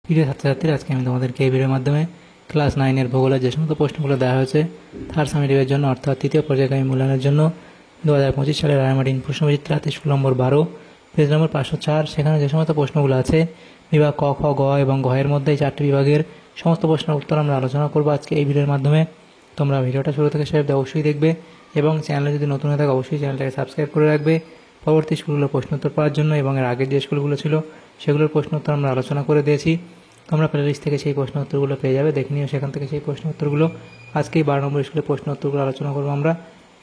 প্রিয় ছাত্রছাত্রীরা, আজকে আমি তোমাদেরকে এই ভিডিওর মাধ্যমে ক্লাস 9-এর ভূগোলের যে সমস্ত প্রশ্নগুলো দেওয়া হয়েছে থার্ড সামেটিভের জন্য, অর্থাৎ তৃতীয় পর্যায়গামী মূল্যায়নের জন্য 2025 সালের রায়মার্টিন প্রশ্নবিচিত্রা 23 নম্বর 12 পেজ নম্বর 504, সেখানে যে সমস্ত প্রশ্নগুলো আছে বিভাগ ক, খ, গ এবং ঘ এর মধ্যে এই 4টি বিভাগের সমস্ত প্রশ্নের উত্তর আমরা আলোচনা করবো আজকে এই ভিডিওর মাধ্যমে। তোমরা ভিডিওটা শুরু থেকে শেষ অবশ্যই দেখবে এবং চ্যানেলে যদি নতুন হয়ে থাকে অবশ্যই চ্যানেলটাকে সাবস্ক্রাইব করে রাখবে পরবর্তী স্কুলগুলোর প্রশ্ন উত্তর পাওয়ার জন্য। এবং এর আগের যে স্কুলগুলো ছিল সেগুলোর প্রশ্ন উত্তর আমরা আলোচনা করে দিয়েছি, তোমরা প্লেলিস্ট থেকে সেই প্রশ্ন উত্তরগুলো পেয়ে যাবে, দেখে নিও সেখান থেকে সেই প্রশ্ন উত্তরগুলো। আজকেই 12 নম্বর স্কুলের প্রশ্ন উত্তরগুলো আলোচনা করবো আমরা,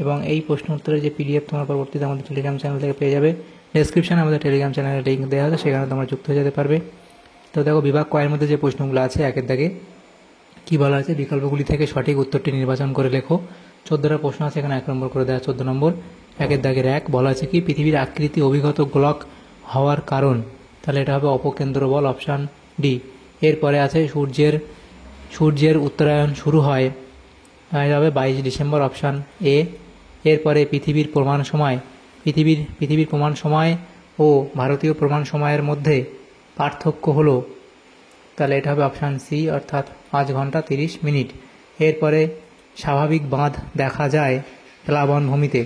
এবং এই প্রশ্ন উত্তরের যে পিডিএফ তোমরা পরবর্তীতে আমাদের টেলিগ্রাম চ্যানেল থেকে পেয়ে যাবে। ডেসক্রিপশনে আমাদের টেলিগ্রাম চ্যানেলের লিঙ্ক দেওয়া আছে, সেখানে তোমরা যুক্ত হয়ে যেতে পারবে। তো দেখো, বিভাগ কয়ের মধ্যে যে প্রশ্নগুলো আছে একের দাগে কী বলা আছে, বিকল্পগুলি থেকে সঠিক উত্তরটি নির্বাচন করে লেখো। 14টা প্রশ্ন আছে, এখানে 1 নম্বর করে দেওয়া। 14 নম্বর একের দাগের 1 বলা আছে কি পৃথিবীর আকৃতি অভিগত গোলক হওয়ার কারণ, তাহলে এটা হবে অপকেন্দ্র বল, অপশান ডি। এরপরে আছে সূর্যের উত্তরায়ণ শুরু হয়, এটা হবে 22 ডিসেম্বর, অপশান এ। এরপরে পৃথিবীর প্রমাণ সময় ও ভারতীয় প্রমাণ সময়ের মধ্যে পার্থক্য হলো, তাহলে এটা হবে অপশান সি, অর্থাৎ 5 ঘন্টা 30 মিনিট। এরপরে স্বাভাবিক বাঁধ দেখা যায় প্লাবনভূমিতে,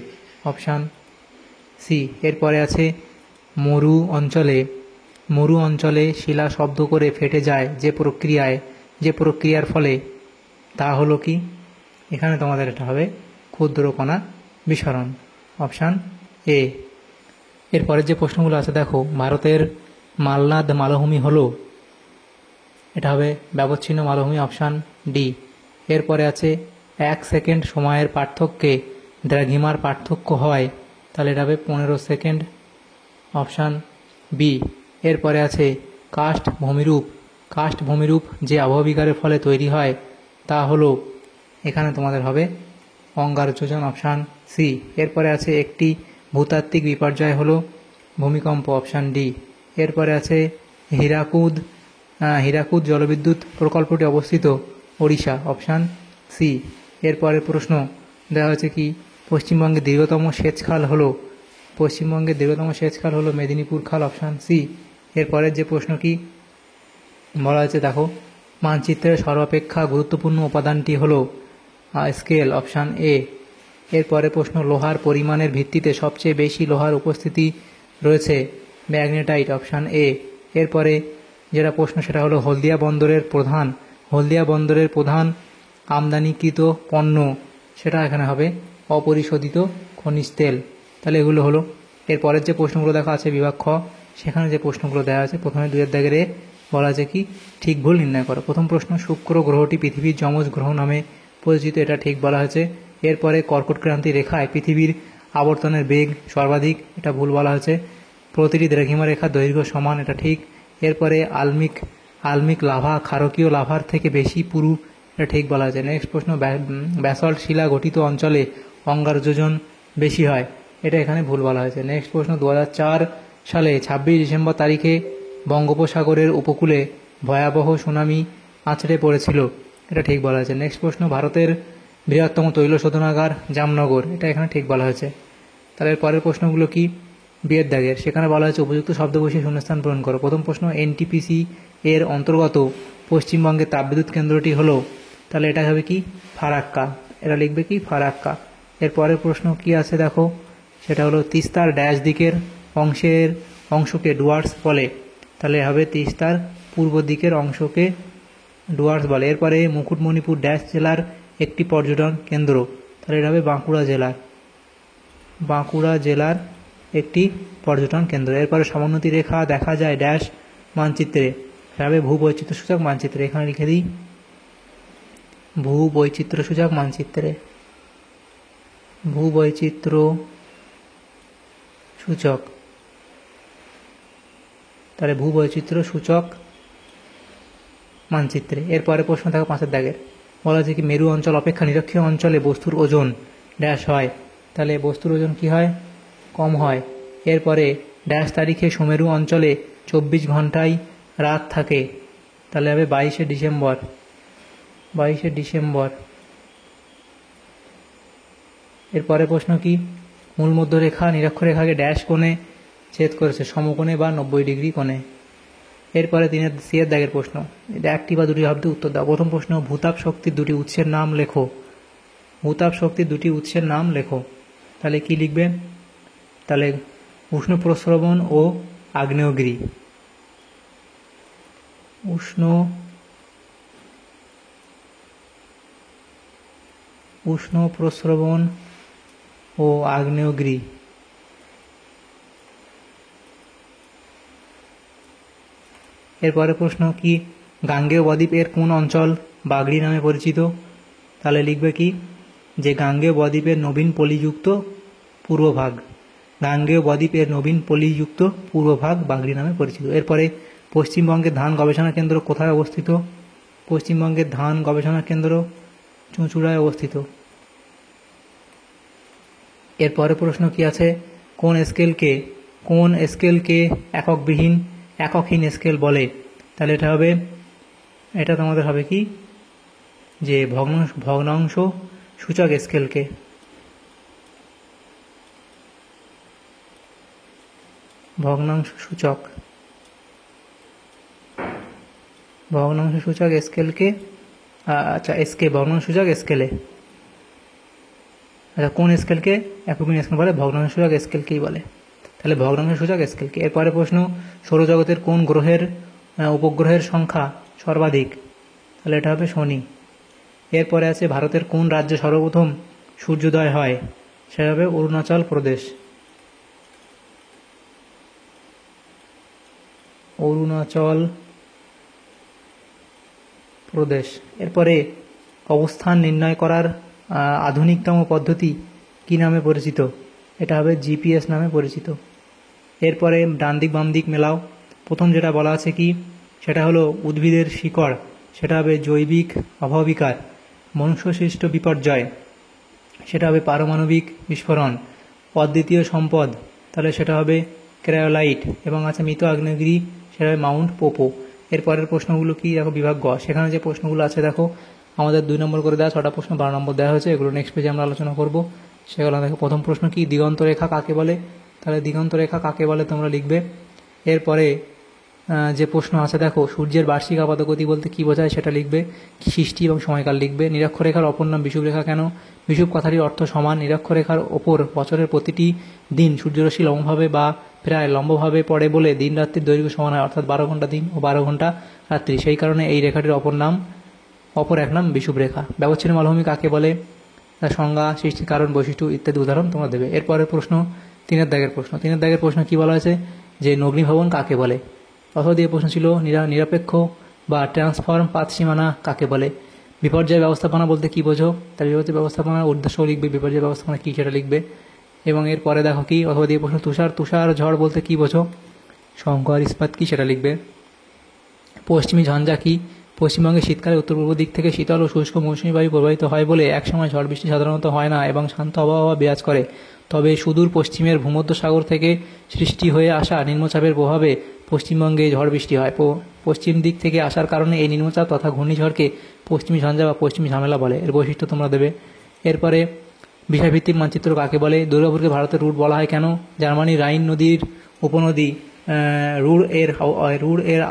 অপশান সি। এরপরে আছে মরু অঞ্চলে শিলা শব্দ করে ফেটে যায় যে প্রক্রিয়ার ফলে, তা হলো কি? এখানে তোমাদের এটা হবে ক্ষুদ্র কণা বিস্ফোরণ, অপশান এ। এরপরের যে প্রশ্নগুলো আছে দেখো, ভারতের মালনাদ মালভূমি হলো, এটা হবে ব্যবচ্ছিন্ন মালভূমি, অপশান ডি। এরপরে আছে 1 সেকেন্ড সময়ের পার্থক্যে দ্রাঘিমার পার্থক্য হয়, তাহলে এটা হবে 15 সেকেন্ড, অপশান বি। এরপরে আছে কাস্ট ভূমিরূপ যে আবহবিকারের ফলে তৈরি হয় তা হলো, এখানে তোমাদের হবে অঙ্গারযোজন, অপশান সি। এরপরে আছে একটি ভূতাত্ত্বিক বিপর্যয় হলো ভূমিকম্প, অপশান ডি। এরপরে আছে হীরাকুদ জলবিদ্যুৎ প্রকল্পটি অবস্থিত ওড়িশা, অপশান সি। এরপরের প্রশ্ন দেওয়া হচ্ছে কি পশ্চিমবঙ্গের দীর্ঘতম সেচ খাল হলো মেদিনীপুর খাল, অপশান সি। এরপরের যে প্রশ্ন কি বলা হয়েছে দেখো, মানচিত্রের সর্বাপেক্ষা গুরুত্বপূর্ণ উপাদানটি হলো স্কেল, অপশান এ। এরপরে প্রশ্ন, লোহার পরিমাণের ভিত্তিতে সবচেয়ে বেশি লোহার উপস্থিতি রয়েছে ম্যাগনেটাইট, অপশান এ। এরপরে যেটা প্রশ্ন সেটা হলো হলদিয়া বন্দরের প্রধান আমদানিকৃত পণ্য, সেটা এখানে হবে অপরিশোধিত খনিজ তেল, তাহলে এগুলো হলো। এরপরের যে প্রশ্নগুলো দেখা আছে বিভাগ খ, সেখানে যে প্রশ্নগুলো দেওয়া আছে প্রথমে 2 এর দাগের বলা আছে কি ঠিক ভুল নির্ণয় করো। প্রথম প্রশ্ন, শুক্র গ্রহটি পৃথিবীর যমজ গ্রহ নামে পরিচিত, এটা ঠিক বলা হয়েছে। এরপরে কর্কট ক্রান্তি রেখায় পৃথিবীর আবর্তনের বেগ সর্বাধিক, এটা ভুল বলা হয়েছে। প্রতিটি দ্রাঘিমা রেখার দৈর্ঘ্য সমান, এটা ঠিক। এরপরে আলমিক লাভা ক্ষারকীয় লাভার থেকে বেশি পুরু, এটা ঠিক বলা হয়েছে। নেক্সট প্রশ্ন, ব্যাসল্ট শিলা গঠিত অঞ্চলে অঙ্গারযোজন বেশি হয়, এটা এখানে ভুল বলা হয়েছে। নেক্সট প্রশ্ন, 2004 সালে 26 ডিসেম্বর তারিখে বঙ্গোপসাগরের উপকূলে ভয়াবহ সুনামি আছড়ে পড়েছিল, এটা ঠিক বলা হয়েছে। নেক্সট প্রশ্ন, ভারতের বৃহত্তম তৈল শোধনাগার জামনগর, এটা এখানে ঠিক বলা হয়েছে। তাহলে পরের প্রশ্নগুলো কি বিয়ের দাগের, সেখানে বলা হয়েছে উপযুক্ত শব্দ বসিয়ে শূন্যস্থান পূরণ করো। প্রথম প্রশ্ন, এনটিপিসি এর অন্তর্গত পশ্চিমবঙ্গের তাপবিদ্যুৎ কেন্দ্রটি হলো, তাহলে এটা হবে কি ফারাক্কা, এটা লিখবে কি ফারাক্কা। এর পরের প্রশ্ন কি আছে দেখো, সেটা হলো তিস্তার ড্যাশ দিকের অংশকে ডুয়ার্স বলে, তাহলে হবে তিস্তার পূর্ব দিকের অংশকে ডুয়ার্স বলে। এরপরে মুকুটমণিপুর ড্যাশ জেলার একটি পর্যটন কেন্দ্র, তাহলে এটা হবে বাঁকুড়া জেলার একটি পর্যটন কেন্দ্র। এরপরে সমোন্নতি রেখা দেখা যায় ড্যাশ মানচিত্রে, এটা হবে ভূবৈচিত্র্য সূচক মানচিত্রে, এখানে লিখে দিই ভূবৈচিত্র্য সূচক মানচিত্রে, ভূবৈচিত্র্য সূচক, তাহলে ভূবৈচিত্র্য সূচক মানচিত্রে। এরপরে প্রশ্ন থাকা 5 এর দাগের বলা হচ্ছে কি মেরু অঞ্চল অপেক্ষা নিরক্ষীয় অঞ্চলে বস্তুর ওজন ড্যাশ হয়, তাহলে বস্তুর ওজন কি হয়, কম হয়। এরপরে ড্যাশ তারিখে সুমেরু অঞ্চলে 24 ঘন্টায় রাত থাকে, তাহলে হবে 22 ডিসেম্বর। এরপরে প্রশ্ন কি মূল মধ্যরেখা নিরক্ষরেখাকে ড্যাশ কোণে ছেদ করেছে, সমকোণে বা 90 ডিগ্রি কোণে, এরপরে 3 দাগের প্রশ্ন, এটা একটি বা দুটি শব্দে উত্তর দাও। প্রথম প্রশ্ন, ভূতাপ শক্তির দুটি উৎসের নাম লেখো। ভূতাপ শক্তির দুটি উৎসের নাম লেখো। তাহলে কি লিখবে? তাহলে উষ্ণ প্রস্রবণ ও আগ্নেয়গিরি। উষ্ণ প্রস্রবণ ও আগ্নেয়গিরি। এরপরে প্রশ্ন কি, গাঙ্গেয় বদ্বীপ এর কোন অঞ্চল বাগড়ি নামে পরিচিত? তাহলে লিখবে কি, যে গাঙ্গেয় বদ্বীপের নবীন পলিযুক্ত পূর্বভাগ। গাঙ্গেয় বদ্বীপের নবীন পলিযুক্ত পূর্বভাগ বাগড়ি নামে পরিচিত। এরপরে পশ্চিমবঙ্গের ধান গবেষণা কেন্দ্র কোথায় অবস্থিত? পশ্চিমবঙ্গের ধান গবেষণা কেন্দ্র চুঁচুড়ায় অবস্থিত। এরপরে প্রশ্ন কি আছে, কোন স্কেলকে এককহীন স্কেল বলে? তাহলে এটা তোমাদের হবে কি, যে ভগ্নাংশ সূচক স্কেলকে। ভগ্নাংশ সূচক স্কেলকে, আচ্ছা ভগ্নাংশ সূচক স্কেলে, আচ্ছা কোন স্কেলকে এককহীন স্কেল বলে? ভগ্নাংশ সূচক স্কেলকেই বলে। তাহলে ভগ্নাংশ সূচক স্কেলকে। এরপরে প্রশ্ন, সৌরজগতের কোন গ্রহের উপগ্রহের সংখ্যা সর্বাধিক? তাহলে এটা হবে শনি। এরপরে আছে, ভারতের কোন রাজ্যে সর্বপ্রথম সূর্যোদয় হয়? সেটা হবে অরুণাচল প্রদেশ। এরপরে অবস্থান নির্ণয় করার আধুনিকতম পদ্ধতি কি নামে পরিচিত? এটা হবে জিপিএস নামে পরিচিত। এরপরে ডান দিক বাম দিক মেলাও। প্রথম যেটা বলা আছে কি, সেটা হলো উদ্ভিদের শিকড়, সেটা হবে জৈবিক অববাহিকার। মনুষ্যসৃষ্ট বিপর্যয়, সেটা হবে পারমাণবিক বিস্ফোরণ। অদ্বিতীয় সম্পদ, তাহলে সেটা হবে ক্রায়োলাইট। এবং আছে মৃত আগ্নেয়গিরি, সেটা হবে মাউন্ট পোপো। এরপরের প্রশ্নগুলো কি দেখো, বিভাগ গ। সেখানে যে প্রশ্নগুলো আছে দেখো, আমাদের 2 নম্বর করে দেওয়া 6টা প্রশ্ন, 12 নম্বর দেওয়া হয়েছে। এগুলো নেক্সট পেজে আমরা আলোচনা করব। সেগুলো দেখো, প্রথম প্রশ্ন কি, দিগন্ত রেখা কাকে বলে? তাহলে দিগন্ত রেখা কাকে বলে তোমরা লিখবে। এরপরে যে প্রশ্ন আছে দেখো, সূর্যের বার্ষিক আপাতগতি বলতে কি বোঝায় সেটা লিখবে। সৃষ্টি এবং সময়কাল লিখবে। নিরক্ষরেখার অপর নাম বিষুবরেখা কেন? বিষুব কথাটির অর্থ সমান। নিরক্ষরেখার ওপর বছরের প্রতিটি দিন সূর্যরশ্মি লম্বভাবে বা প্রায় লম্বভাবে পড়ে বলে দিন রাত্রির দৈর্ঘ্য সমান হয়, অর্থাৎ 12 ঘন্টা দিন ও 12 ঘন্টা রাত্রি। সেই কারণে এই রেখাটির অপর এক নাম বিষুবরেখা। ব্যবচ্ছিন্ন মালভূমি কাকে বলে? তার সংজ্ঞা, সৃষ্টির কারণ, বৈশিষ্ট্য ইত্যাদি উদাহরণ তোমরা দেবে। এরপরের প্রশ্ন 3 দাগের প্রশ্ন। 3 দাগের প্রশ্ন কি বলা হয়েছে, যে অগ্নিভবন কাকে বলে? অথবা দিয়ে প্রশ্ন ছিল, নিরপেক্ষ বা ট্রান্সফর্ম পাত সীমানা কাকে বলে? বিপর্যয় ব্যবস্থাপনা বলতে কি বোঝো? তার বিপর্যয় ব্যবস্থাপনার উদ্দেশ্য লিখবে, বিপর্যয় ব্যবস্থাপনা কী সেটা লিখবে। এবং এরপরে দেখো কি, অথবা দিয়ে প্রশ্ন, তুষার ঝড় বলতে কি বোঝো? সংকর ইস্পাত কি সেটা লিখবে। পশ্চিমী ঝঞ্ঝা কি? পশ্চিমবঙ্গে শীতকালে উত্তর পূর্ব দিক থেকে শীতল ও শুষ্ক মৌসুমী বায়ু প্রবাহিত হয় বলে একসময় ঝড় বৃষ্টি সাধারণত হয় না এবং শান্ত আবহাওয়া বিরাজ করে। তবে সুদূর পশ্চিমের ভূমধ্যসাগর থেকে সৃষ্টি হয়ে আসা নিম্নচাপের প্রভাবে পশ্চিমবঙ্গে ঝড় বৃষ্টি হয়। পশ্চিম দিক থেকে আসার কারণে এই নিম্নচাপ তথা ঘূর্ণিঝড়কে পশ্চিমী ঝঞ্ঝা বা পশ্চিমী ঝামেলা বলে। এর বৈশিষ্ট্য তোমরা দেবে। এরপরে বিষয়ভিত্তিক মানচিত্র কাকে বলে? দুর্গাপুরকে ভারতের রুট বলা হয় কেন? জার্মানির রাইন নদীর উপনদী রুর এর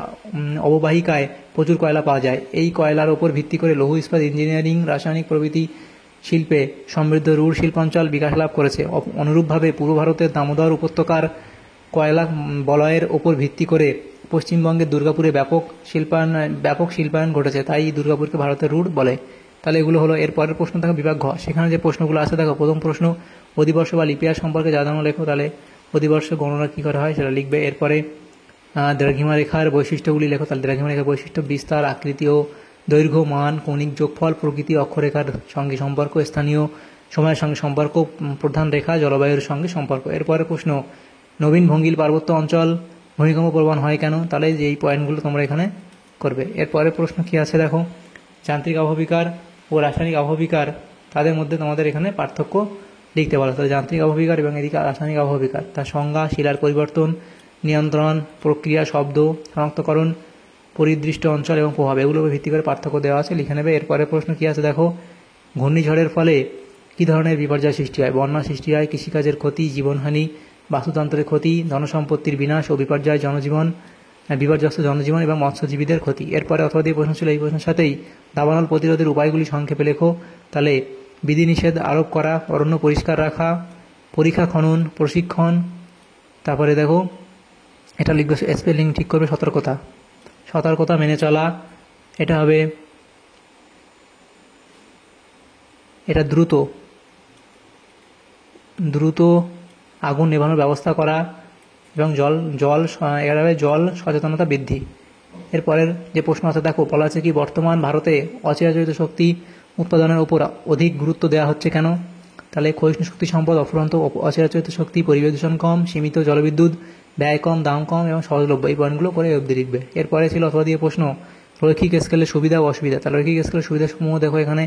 অববাহিকায় প্রচুর কয়লা পাওয়া যায়। এই কয়লার ওপর ভিত্তি করে লৌহ ইস্পাত, ইঞ্জিনিয়ারিং, রাসায়নিক প্রভৃতি শিল্পে সমৃদ্ধ রুর শিল্পাঞ্চল বিকাশ লাভ করেছে। অনুরূপভাবে পূর্ব ভারতের দামোদর উপত্যকার কয়লা বলয়ের ওপর ভিত্তি করে পশ্চিমবঙ্গের দুর্গাপুরে ব্যাপক শিল্পায়ন ঘটেছে, তাই দুর্গাপুরকে ভারতের রুট বলে। তাহলে এগুলো হলো। এর পরের প্রশ্ন দেখো, বিভাগ ঘ। সেখানে যে প্রশ্নগুলো আছে দেখো, প্রথম প্রশ্ন, অধিবর্ষ বা লিপিয়ার সম্পর্কে জানানো লেখো। তাহলে অধিবর্ষ গণনা কী করা হয় সেটা লিখবে। এরপরে দ্রাঘিমা রেখার বৈশিষ্ট্যগুলি লেখো। তাহলে দ্রাঘিমা রেখার বৈশিষ্ট্য, বিস্তার, আকৃতি ও দৈর্ঘ্য, মান, কৌণিক যোগফল, প্রকৃতি, অক্ষরেখার সঙ্গে সম্পর্ক, স্থানীয় সময়ের সঙ্গে সম্পর্ক, প্রধান রেখা, জলবায়ুর সঙ্গে সম্পর্ক। এরপরে প্রশ্ন, নবীন ভঙ্গিল পার্বত্য অঞ্চল ভূমিকম্প প্রবণ হয় কেন? তাহলে যে এই পয়েন্টগুলো তোমরা এখানে করবে। এরপরে প্রশ্ন কি আছে দেখো, যান্ত্রিক আবহবিকার ও রাসায়নিক আবহবিকার, তাদের মধ্যে তোমাদের এখানে পার্থক্য লিখতে বলা। তাহলে যান্ত্রিক আবহবিকার এবং এদিকে রাসায়নিক আবহবিকার, তার সংজ্ঞা, শিলার পরিবর্তন, নিয়ন্ত্রণ, প্রক্রিয়া, শব্দ শনাক্তকরণ, পরিদৃষ্ট অঞ্চল এবং প্রভাব, এগুলোর ভিত্তি করে পার্থক্য দেওয়া আছে, লিখে নেবে। এরপরে প্রশ্ন কি আছে দেখো, ঘূর্ণিঝড়ের ফলে কী ধরনের বিপর্যয় সৃষ্টি হয়? বন্যা সৃষ্টি হয়, কৃষিকাজের ক্ষতি, জীবনহানি, বাস্তুতন্ত্রের ক্ষতি, ধনসম্পত্তির বিনাশ ও বিপর্যয়, জনজীবন বিপর্যস্ত জনজীবন এবং মৎস্যজীবীদের ক্ষতি। এরপরে অথবা দিয়ে প্রশ্ন ছিল, এই প্রশ্নের সাথেই দাবানল প্রতিরোধের উপায়গুলি সংক্ষেপে লেখো। তাহলে বিধিনিষেধ আরোপ করা, অরণ্য পরিষ্কার রাখা, পরীক্ষা খনন, প্রশিক্ষণ, তারপরে দেখো এটা লিখবে, স্পেলিং ঠিক করবে, সতর্কতা, সতর্কতা মেনে চলা, এটা হবে, এটা দ্রুত আগুন নেভানোর ব্যবস্থা করা এবং এটা হবে জল সচেতনতা বৃদ্ধি। এরপরের যে প্রশ্ন আছে দেখো, বলা আছে কি বর্তমান ভারতে অচিরাচরিত শক্তি উৎপাদনের উপর অধিক গুরুত্ব দেওয়া হচ্ছে কেন? তাহলে ক্ষয়িষ্ণু শক্তি সম্পদ, অফুরন্ত অচিরাচরিত শক্তি, পরিবেশ দূষণ কম, সীমিত জলবিদ্যুৎ, ব্যয় কম, দাম কম এবং সহজলভ্য, এই পয়েন্টগুলো করে অবধি লিখবে। এরপরে ছিল অথবা দিয়ে প্রশ্ন, রৈখিক স্কেলের সুবিধা ও অসুবিধা। তাহলে রৈখিক স্কেলের সুবিধাসমূহ দেখো, এখানে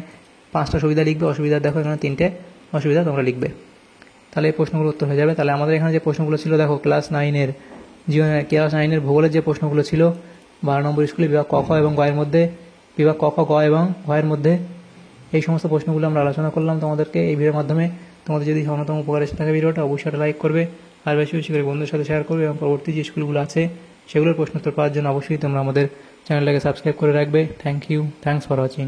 5টা সুবিধা লিখবে, অসুবিধা দেখো এখানে 3টে অসুবিধা তোমরা লিখবে। তাহলে এই প্রশ্নগুলো উত্তর হয়ে যাবে। তাহলে আমাদের এখানে যে প্রশ্নগুলো ছিল দেখো, ক্লাস 9-এর ভূগোলের যে প্রশ্নগুলো ছিল 12 নম্বর স্কুলে বিভাগ ক, খ এবং গ এর মধ্যে, বিভাগ ক, খ, গ এবং ঘ এর মধ্যে এই সমস্ত প্রশ্নগুলো আমরা আলোচনা করলাম তোমাদেরকে এই ভিডিওর মাধ্যমে। তোমাদের যদি সামান্যতম উপকার এসে থাকে ভিডিওটা, অবশ্যই একটা লাইক করবে, আর বেশি বেশি করে বন্ধুদের সাথে শেয়ার করবে, এবং পরবর্তী যে স্কুলগুলো আছে সেগুলোর প্রশ্নোত্তর পাওয়ার জন্য অবশ্যই তোমরা আমাদের চ্যানেলটাকে সাবস্ক্রাইব করে রাখবে। Thanks for watching.